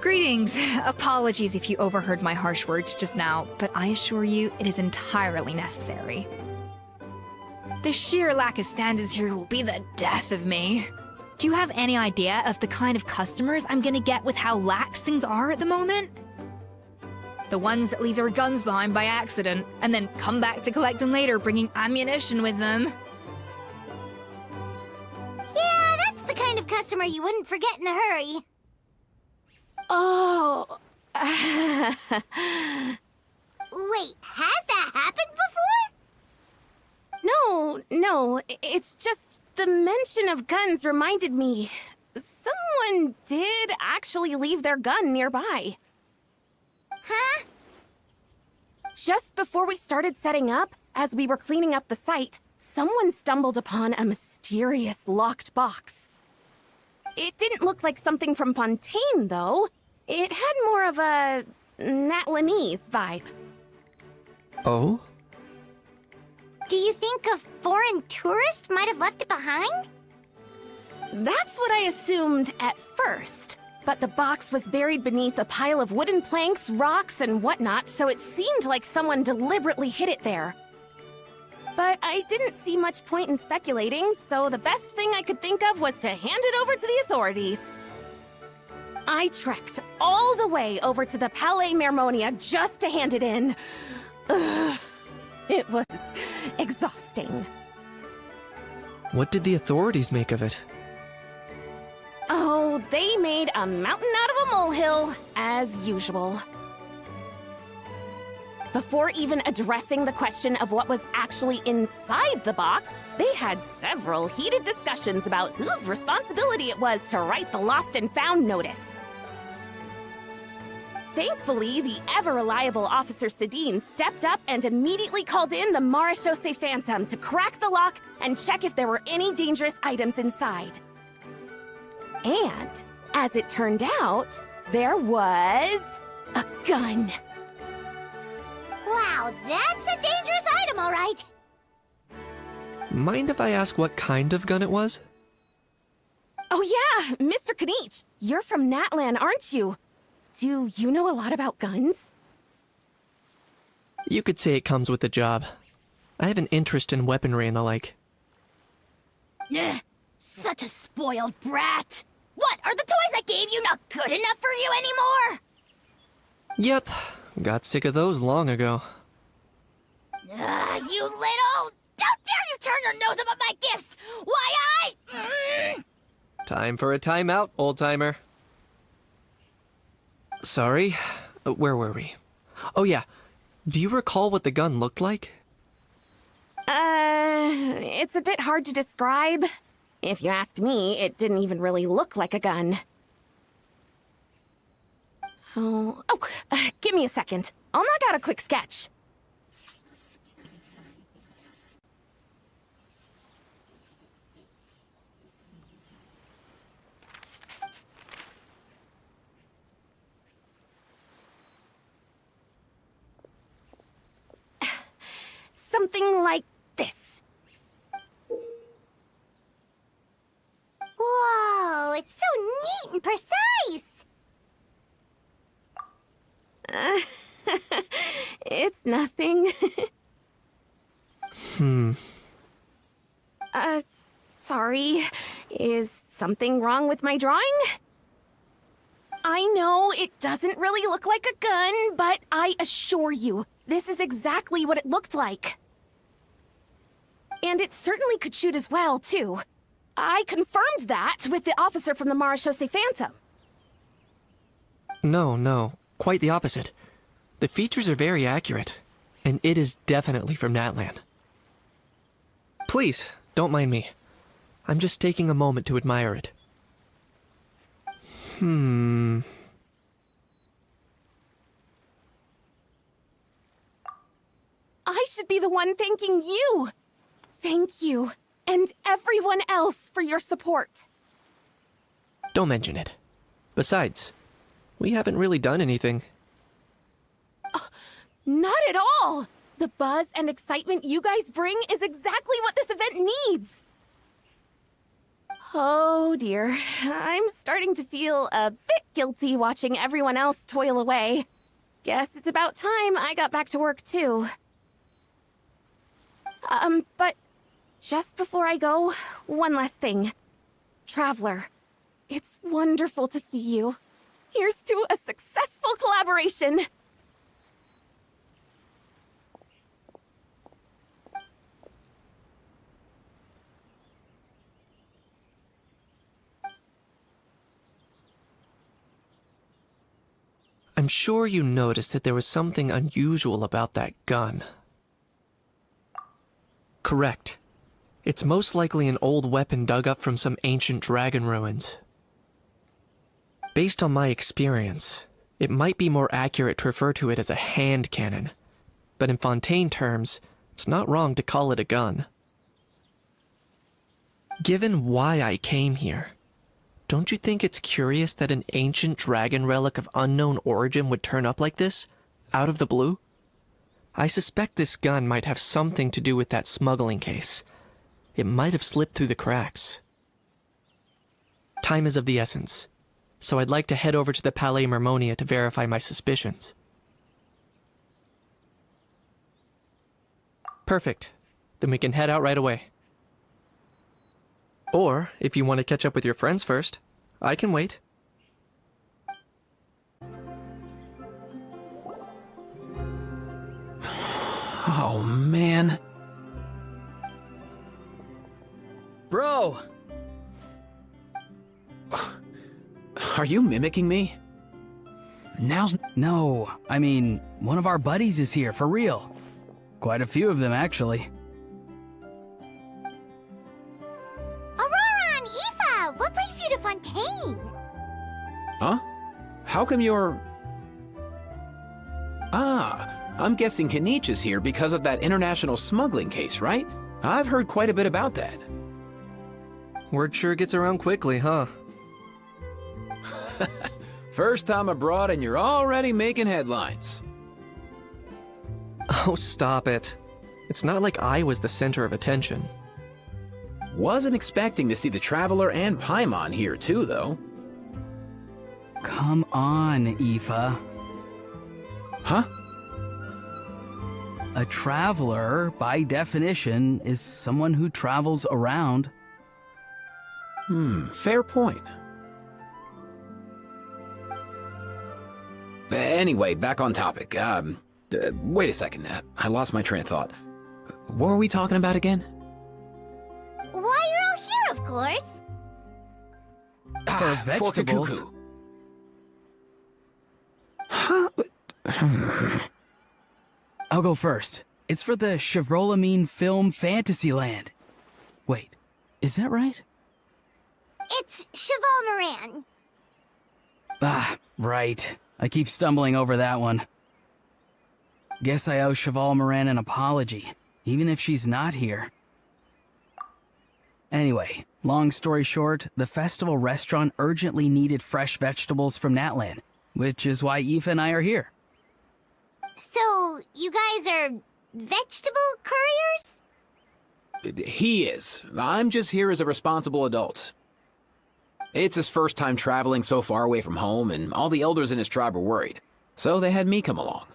Greetings. Apologies if you overheard my harsh words just now, but I assure you it is entirely necessary. The sheer lack of standards here will be the death of me. Do you have any idea of the kind of customers I'm gonna get with how lax things are at the moment? The ones that leave their guns behind by accident, and then come back to collect them later bringing ammunition with them. Yeah, that's the kind of customer you wouldn't forget in a hurry. Oh. Wait, has that happened before? No, it's just the mention of guns reminded me. Someone did actually leave their gun nearby. Huh? Just before we started setting up, as we were cleaning up the site, someone stumbled upon a mysterious locked box. It didn't look like something from Fontaine, though. It had more of a Natlanese vibe. Oh? Do you think a foreign tourist might have left it behind? That's what I assumed at first. But the box was buried beneath a pile of wooden planks, rocks, and whatnot, so it seemed like someone deliberately hid it there. But I didn't see much point in speculating, so the best thing I could think of was to hand it over to the authorities. I trekked all the way over to the Palais Mermonia just to hand it in. Ugh, it was exhausting. What did the authorities make of it? Oh, they made a mountain out of a molehill, as usual. Before even addressing the question of what was actually inside the box, they had several heated discussions about whose responsibility it was to write the lost and found notice. Thankfully, the ever-reliable Officer Sedine stepped up and immediately called in the Marechaussee Phantom to crack the lock and check if there were any dangerous items inside. And, as it turned out, there was a gun. Wow, that's a dangerous item, all right. Mind if I ask what kind of gun it was? Oh yeah, Mr. Kanich, you're from Natlan, aren't you? Do you know a lot about guns? You could say it comes with the job. I have an interest in weaponry and the like. Ugh, such a spoiled brat. What, are the toys I gave you not good enough for you anymore? Yep, got sick of those long ago. You little... How dare you turn your nose up at my gifts! Why, Time for a timeout, old-timer. Sorry, where were we? Oh yeah, do you recall what the gun looked like? It's a bit hard to describe. If you ask me, it didn't even really look like a gun. Give me a second. I'll knock out a quick sketch. Something like this. Whoa, it's so neat and precise! It's nothing. Sorry. Is something wrong with my drawing? I know it doesn't really look like a gun, but I assure you, this is exactly what it looked like. And it certainly could shoot as well, too. I confirmed that with the officer from the Marechaussee Phantom. No, quite the opposite. The features are very accurate, and it is definitely from Natlan. Please, don't mind me. I'm just taking a moment to admire it. I should be the one thanking you. Thank you, and everyone else for your support. Don't mention it. Besides, we haven't really done anything. Not at all! The buzz and excitement you guys bring is exactly what this event needs! Oh dear, I'm starting to feel a bit guilty watching everyone else toil away. Guess it's about time I got back to work too. But just before I go, one last thing. Traveler, it's wonderful to see you. Here's to a successful collaboration! I'm sure you noticed that there was something unusual about that gun. Correct. It's most likely an old weapon dug up from some ancient dragon ruins. Based on my experience, it might be more accurate to refer to it as a hand cannon, but in Fontaine terms, it's not wrong to call it a gun. Given why I came here, don't you think it's curious that an ancient dragon relic of unknown origin would turn up like this, out of the blue? I suspect this gun might have something to do with that smuggling case. It might have slipped through the cracks. Time is of the essence, so I'd like to head over to the Palais Mermonia to verify my suspicions. Perfect. Then we can head out right away. Or, if you want to catch up with your friends first, I can wait. Oh, man. Bro! Are you mimicking me? No, I mean, one of our buddies is here, for real. Quite a few of them, actually. Aurora and Aoife, what brings you to Fontaine? Huh? How come you're... Ah, I'm guessing Kanich is here because of that international smuggling case, right? I've heard quite a bit about that. Word sure gets around quickly, huh? First time abroad and you're already making headlines. Oh, stop it. It's not like I was the center of attention. Wasn't expecting to see the Traveler and Paimon here too, though. Come on, Aoife. Huh? A traveler, by definition, is someone who travels around. Fair point. Anyway, back on topic. Wait a second. I lost my train of thought. What were we talking about again? Why, you're all here, of course. For vegetables. Fork a cuckoo. Huh? I'll go first. It's for the Chevrolamine Film Fantasyland. Wait, is that right? It's Cheval Moran. Ah, right. I keep stumbling over that one. Guess I owe Cheval Moran an apology, even if she's not here. Anyway, long story short, the festival restaurant urgently needed fresh vegetables from Natlan, which is why Aoife and I are here. So, you guys are vegetable couriers? He is. I'm just here as a responsible adult. It's his first time traveling so far away from home, and all the elders in his tribe were worried. So they had me come along.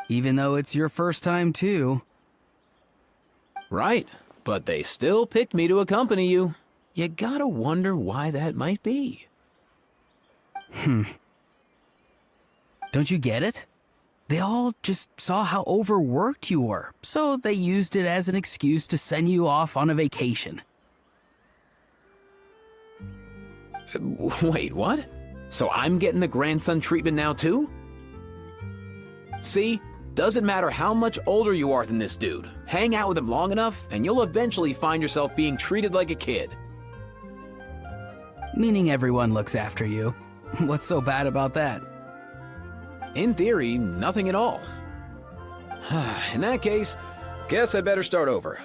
Even though it's your first time too. Right, but they still picked me to accompany you. You gotta wonder why that might be. Don't you get it? They all just saw how overworked you were, so they used it as an excuse to send you off on a vacation. Wait, what? So I'm getting the grandson treatment now too? See? Doesn't matter how much older you are than this dude. Hang out with him long enough, and you'll eventually find yourself being treated like a kid. Meaning everyone looks after you. What's so bad about that? In theory, nothing at all. In that case, guess I better start over.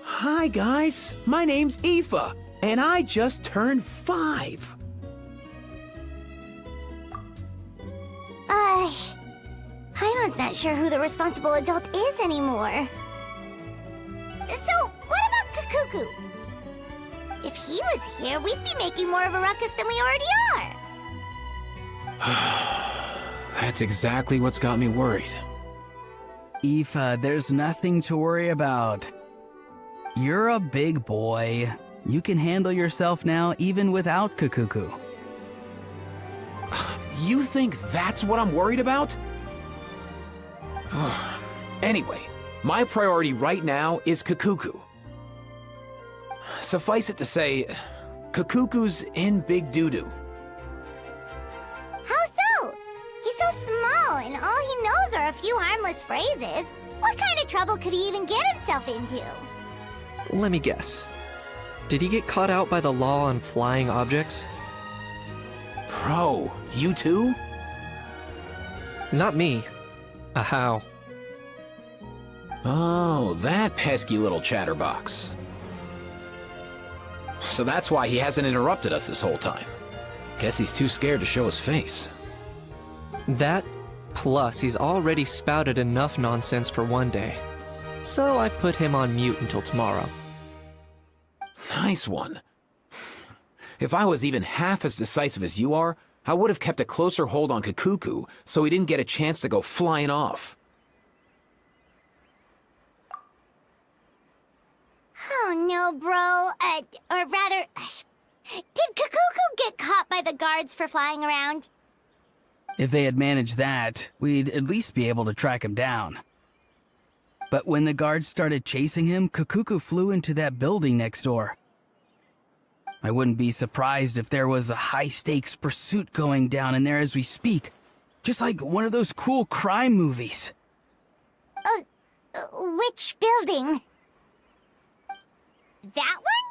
Hi guys, my name's Aoife, and I just turned 5. Paimon's not sure who the responsible adult is anymore. So, what about Kakuku? If he was here, we'd be making more of a ruckus than we already are. That's exactly what's got me worried. Aoife, there's nothing to worry about. You're a big boy. You can handle yourself now even without Kakuku. You think that's what I'm worried about? Anyway, my priority right now is Kakuku. Suffice it to say, Kakuku's in big doo-doo. How so? He's so small, and all he knows are a few harmless phrases. What kind of trouble could he even get himself into? Let me guess. Did he get caught out by the law on flying objects? Bro, you too? Not me. How? Oh, that pesky little chatterbox. So that's why he hasn't interrupted us this whole time. Guess he's too scared to show his face. That, plus he's already spouted enough nonsense for one day. So I put him on mute until tomorrow. Nice one. If I was even half as decisive as you are, I would have kept a closer hold on Kakuku so he didn't get a chance to go flying off. Oh no, bro. Or rather, did Kakuku get caught by the guards for flying around? If they had managed that, we'd at least be able to track him down. But when the guards started chasing him, Kakuku flew into that building next door. I wouldn't be surprised if there was a high-stakes pursuit going down in there as we speak. Just like one of those cool crime movies. Which building? That one?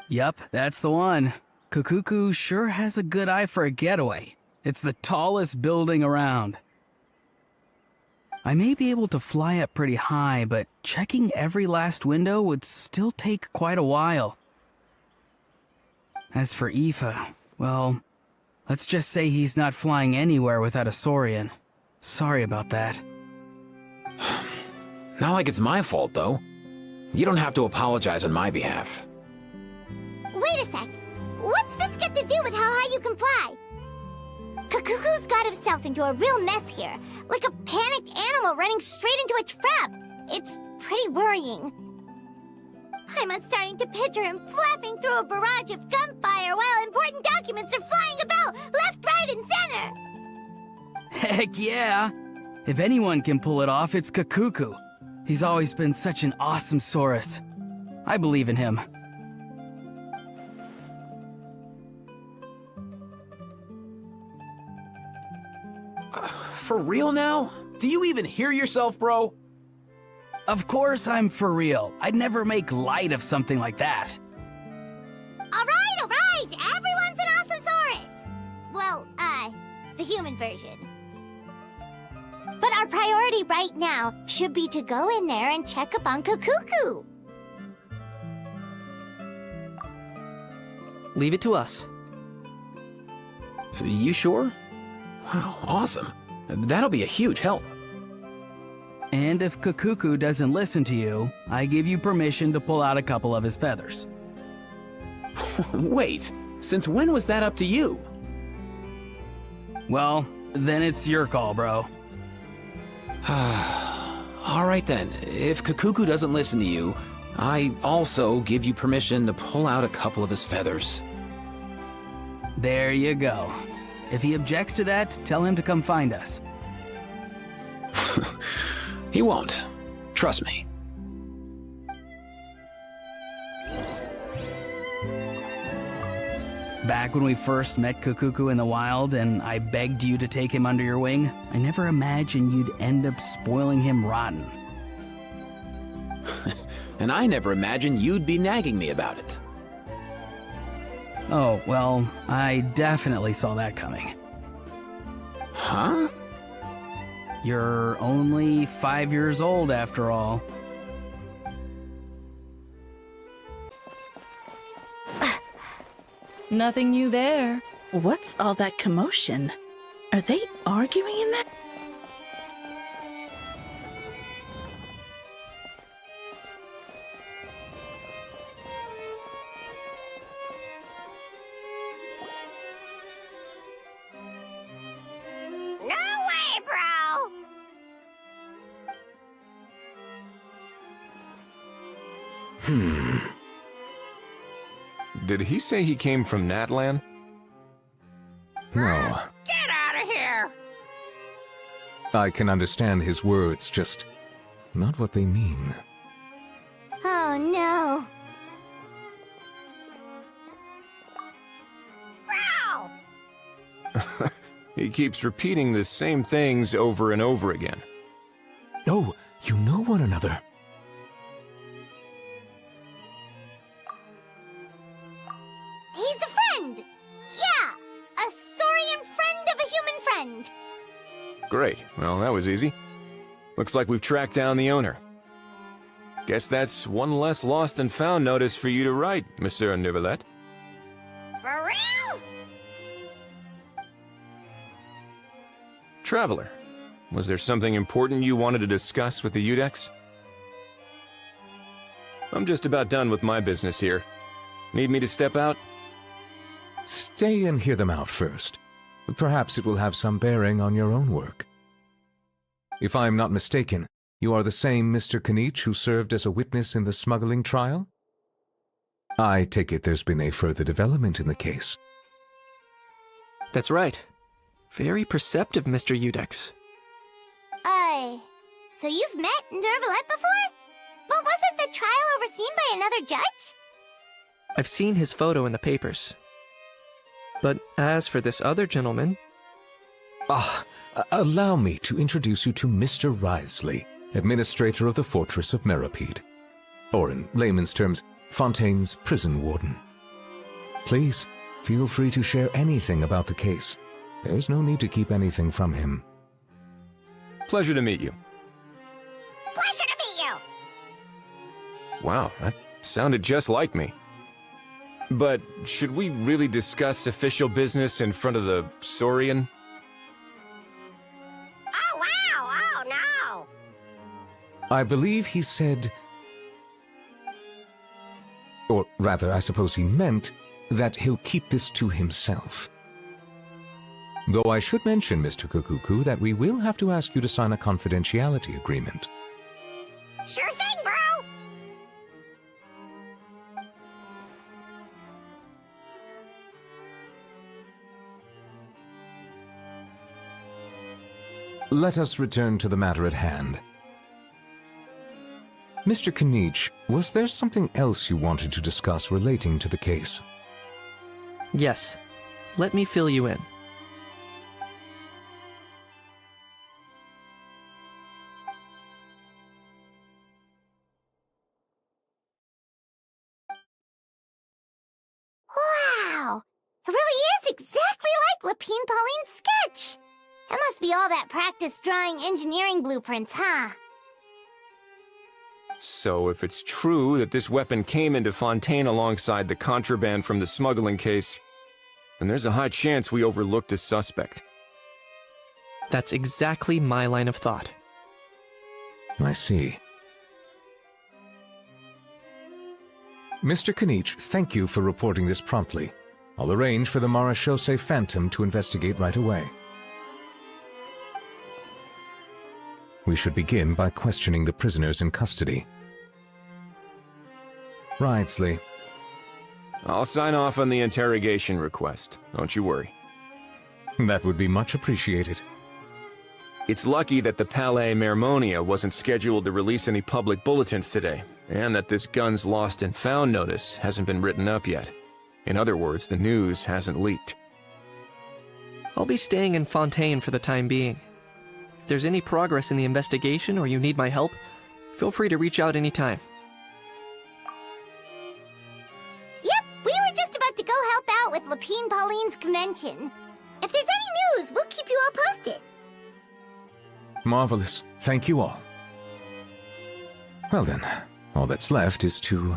Yup, that's the one. Kakuku sure has a good eye for a getaway. It's the tallest building around. I may be able to fly up pretty high, but checking every last window would still take quite a while. As for Aoife, well, let's just say he's not flying anywhere without a Saurian. Sorry about that. Not like it's my fault, though. You don't have to apologize on my behalf. Wait a sec. What's this got to do with how high you can fly? Kakuku's got himself into a real mess here, like a panicked animal running straight into a trap. It's pretty worrying. I'm starting to picture him flapping through a barrage of gunfire while important documents are flying about left, right, and center. Heck yeah! If anyone can pull it off, it's Kakuku. He's always been such an awesome Saurus. I believe in him. For real now? Do you even hear yourself, bro? Of course I'm for real. I'd never make light of something like that. All right. Everyone's an awesome Saurus. Well, the human version. But our priority right now should be to go in there and check up on Kakuku. Leave it to us. You sure? Wow, awesome. That'll be a huge help. And if Kakuku doesn't listen to you, I give you permission to pull out a couple of his feathers. Wait, since when was that up to you? Well, then it's your call, bro. All right then, if Kakuku doesn't listen to you, I also give you permission to pull out a couple of his feathers. There you go. If he objects to that, tell him to come find us. He won't. Trust me. Back when we first met Kakuku in the wild and I begged you to take him under your wing, I never imagined you'd end up spoiling him rotten. And I never imagined you'd be nagging me about it. Oh, well, I definitely saw that coming. Huh? You're only 5 years old after all. Nothing new there. What's all that commotion? Are they arguing in that? Did he say he came from Natlan? No. Get out of here! I can understand his words, just not what they mean. Oh no. Growl! He keeps repeating the same things over and over again. Oh, you know one another. He's a friend! Yeah! A saurian friend of a human friend! Great. Well, that was easy. Looks like we've tracked down the owner. Guess that's one less lost and found notice for you to write, Monsieur Neuvillette. For real? Traveler, was there something important you wanted to discuss with the Udex? I'm just about done with my business here. Need me to step out? Stay and hear them out first. Perhaps it will have some bearing on your own work. If I am not mistaken, you are the same Mr. Kanich who served as a witness in the smuggling trial? I take it there's been a further development in the case. That's right. Very perceptive, Mr. Udex. So you've met Neuvillette before? But wasn't the trial overseen by another judge? I've seen his photo in the papers. But as for this other gentleman... Allow me to introduce you to Mr. Wriothesley, administrator of the Fortress of Meripede. Or in layman's terms, Fontaine's prison warden. Please, feel free to share anything about the case. There's no need to keep anything from him. Pleasure to meet you. Pleasure to meet you! Wow, that sounded just like me. But should we really discuss official business in front of the Saurian? Oh wow! Oh no! I believe he said... Or rather, I suppose he meant that he'll keep this to himself. Though I should mention, Mr. Kukuku, that we will have to ask you to sign a confidentiality agreement. Sure thing, bro! Let us return to the matter at hand. Mr. Kanich, was there something else you wanted to discuss relating to the case? Yes. Let me fill you in. Wow! It really is exactly like Lapine Pauline's sketch! It must be all that practice drawing engineering blueprints, huh? So if it's true that this weapon came into Fontaine alongside the contraband from the smuggling case, then there's a high chance we overlooked a suspect. That's exactly my line of thought. I see. Mr. Kanich, thank you for reporting this promptly. I'll arrange for the Marechaussee Phantom to investigate right away. We should begin by questioning the prisoners in custody. Wriothesley. I'll sign off on the interrogation request, don't you worry. That would be much appreciated. It's lucky that the Palais Mermonia wasn't scheduled to release any public bulletins today, and that this gun's lost and found notice hasn't been written up yet. In other words, the news hasn't leaked. I'll be staying in Fontaine for the time being. If there's any progress in the investigation or you need my help, feel free to reach out anytime. Yep, we were just about to go help out with Lapine Pauline's convention. If there's any news, we'll keep you all posted. Marvelous. Thank you all. Well then, all that's left is to...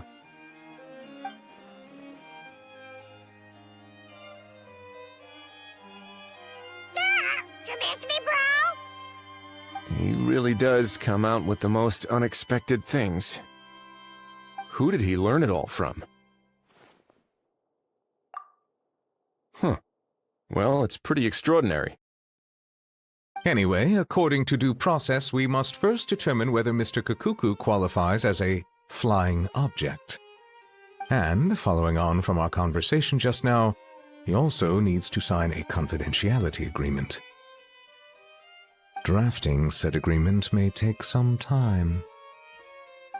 You miss me, bro? He really does come out with the most unexpected things. Who did he learn it all from? Huh. Well, it's pretty extraordinary. Anyway, according to due process, we must first determine whether Mr. Kukuku qualifies as a flying object. And, following on from our conversation just now, he also needs to sign a confidentiality agreement. Drafting said agreement may take some time.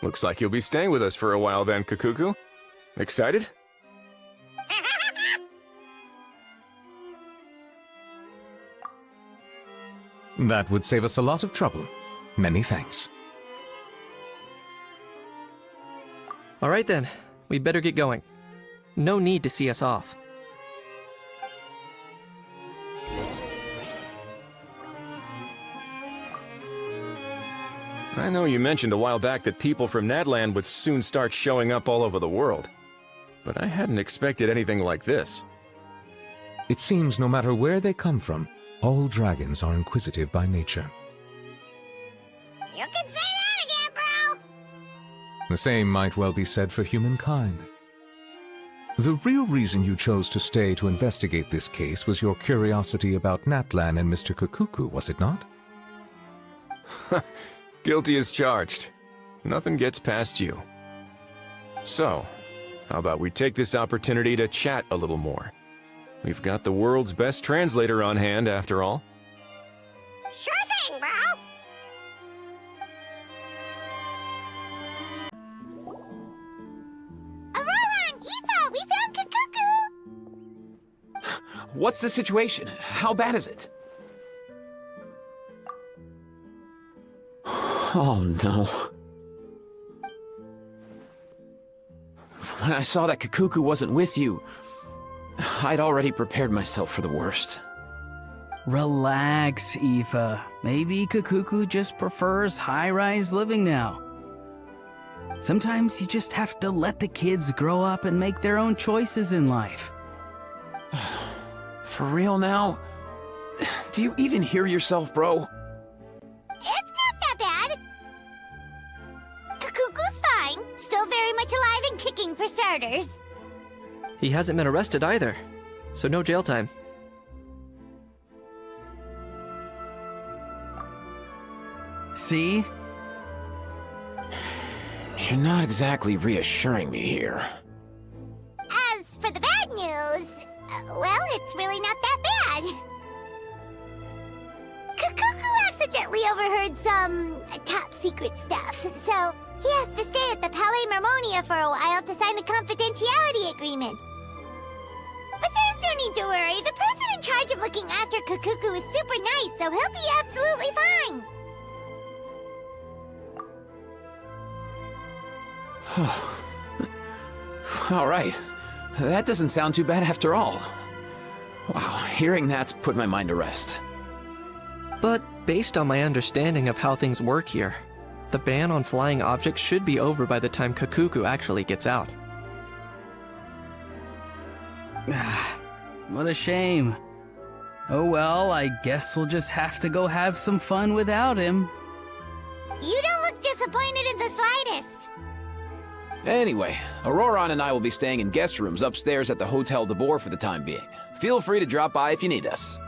Looks like you'll be staying with us for a while then, Kakuku. Excited? That would save us a lot of trouble. Many thanks. All right then, we better get going. No need to see us off. I know you mentioned a while back that people from Nadland would soon start showing up all over the world. But I hadn't expected anything like this. It seems no matter where they come from, all dragons are inquisitive by nature. You can say that again, bro! The same might well be said for humankind. The real reason you chose to stay to investigate this case was your curiosity about Natlan and Mr. Kakuku, was it not? Guilty as charged. Nothing gets past you. So, how about we take this opportunity to chat a little more? We've got the world's best translator on hand, after all. Sure thing, bro! Aurora and Aoife, we found Kakuku! What's the situation? How bad is it? Oh no. When I saw that Kakuku wasn't with you, I'd already prepared myself for the worst. Relax, Aoife. Maybe Kakuku just prefers high-rise living now. Sometimes you just have to let the kids grow up and make their own choices in life. For real now? Do you even hear yourself, bro? It's not that bad. Kakuku's fine. Still very much alive and kicking for starters. He hasn't been arrested either, so no jail time. See? You're not exactly reassuring me here. As for the bad news, well, it's really not that bad. Kakuku accidentally overheard some top-secret stuff, so he has to stay at the Palais Mermonia for a while to sign a confidentiality agreement. But there's no need to worry. The person in charge of looking after Kakuku is super nice, so he'll be absolutely fine. All right. That doesn't sound too bad after all. Wow, hearing that's put my mind to rest. But based on my understanding of how things work here, the ban on flying objects should be over by the time Kakuku actually gets out. What a shame. Oh well, I guess we'll just have to go have some fun without him. You don't look disappointed in the slightest. Anyway, Auroron and I will be staying in guest rooms upstairs at the Hotel de Boer for the time being. Feel free to drop by if you need us.